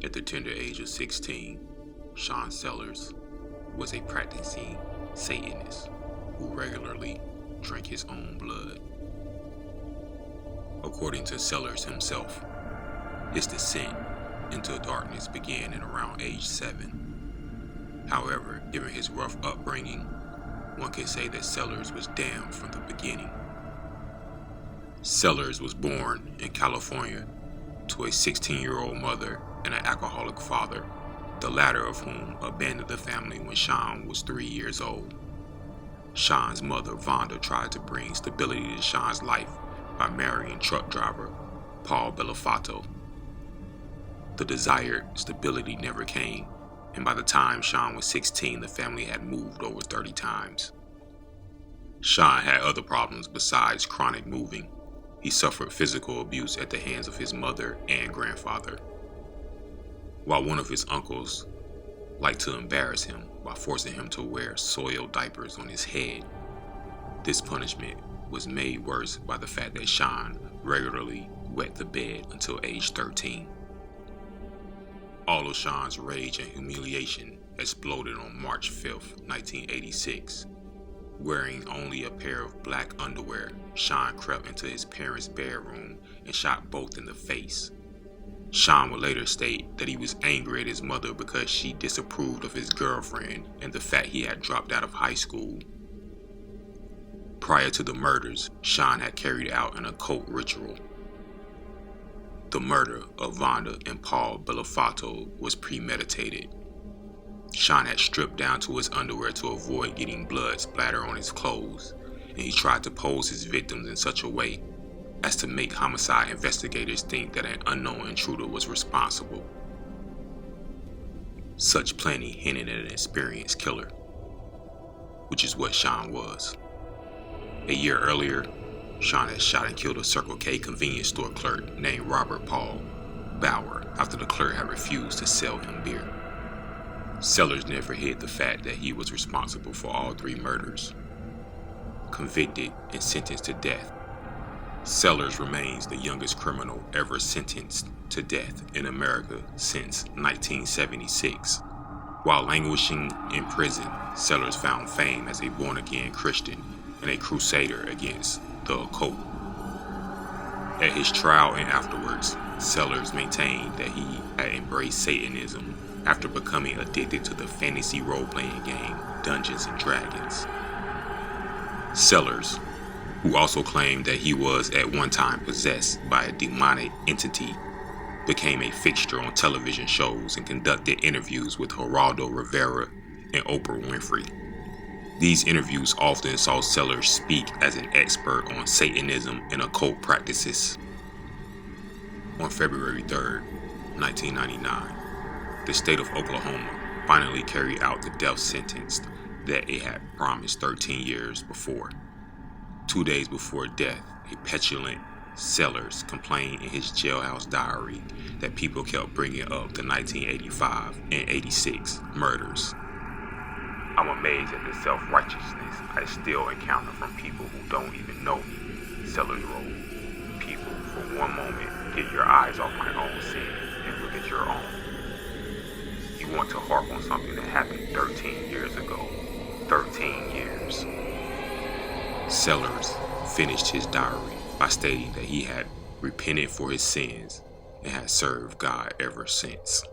At the tender age of 16, Sean Sellers was a practicing Satanist who regularly drank his own blood. According to Sellers himself, his descent into darkness began in around age 7. However, given his rough upbringing, one can say that Sellers was damned from the beginning. Sellers was born in California to a 16-year-old mother and an alcoholic father, the latter of whom abandoned the family when Sean was 3 years old. Sean's mother, Vonda, tried to bring stability to Sean's life by marrying truck driver Paul Bellofatto. The desired stability never came, and by the time Sean was 16, the family had moved over 30 times. Sean had other problems besides chronic moving. He suffered physical abuse at the hands of his mother and grandfather, while one of his uncles liked to embarrass him by forcing him to wear soiled diapers on his head. This punishment was made worse by the fact that Sean regularly wet the bed until age 13. All of Sean's rage and humiliation exploded on March 5th, 1986. Wearing only a pair of black underwear, Sean crept into his parents' bedroom and shot both in the face. Sean would later state that he was angry at his mother because she disapproved of his girlfriend and the fact he had dropped out of high school. Prior to the murders, Sean had carried out an occult ritual. The murder of Vonda and Paul Bellofatto was premeditated. Sean had stripped down to his underwear to avoid getting blood splatter on his clothes, and he tried to pose his victims in such a way as to make homicide investigators think that an unknown intruder was responsible. Such planning hinted at an experienced killer, which is what Sean was. A year earlier, Sean had shot and killed a Circle K convenience store clerk named Robert Paul Bauer after the clerk had refused to sell him beer. Sellers never hid the fact that he was responsible for all 3 murders. Convicted and sentenced to death, Sellers remains the youngest criminal ever sentenced to death in America since 1976. While languishing in prison, Sellers found fame as a born-again Christian and a crusader against the occult. At his trial and afterwards, Sellers maintained that he had embraced Satanism after becoming addicted to the fantasy role-playing game Dungeons & Dragons. Sellers, who also claimed that he was at one time possessed by a demonic entity, became a fixture on television shows and conducted interviews with Geraldo Rivera and Oprah Winfrey. These interviews often saw Sellers speak as an expert on Satanism and occult practices. On February 3rd, 1999, the state of Oklahoma finally carried out the death sentence that it had promised 13 years before. 2 days before death, a petulant Sellers complained in his jailhouse diary that people kept bringing up the 1985 and 86 murders. "I'm amazed at the self-righteousness I still encounter from people who don't even know me," Sellers wrote. "People, for one moment, get your eyes off my own sin and look at your own. You want to harp on something that happened 13 years ago. 13 years. Sellers finished his diary by stating that he had repented for his sins and had served God ever since.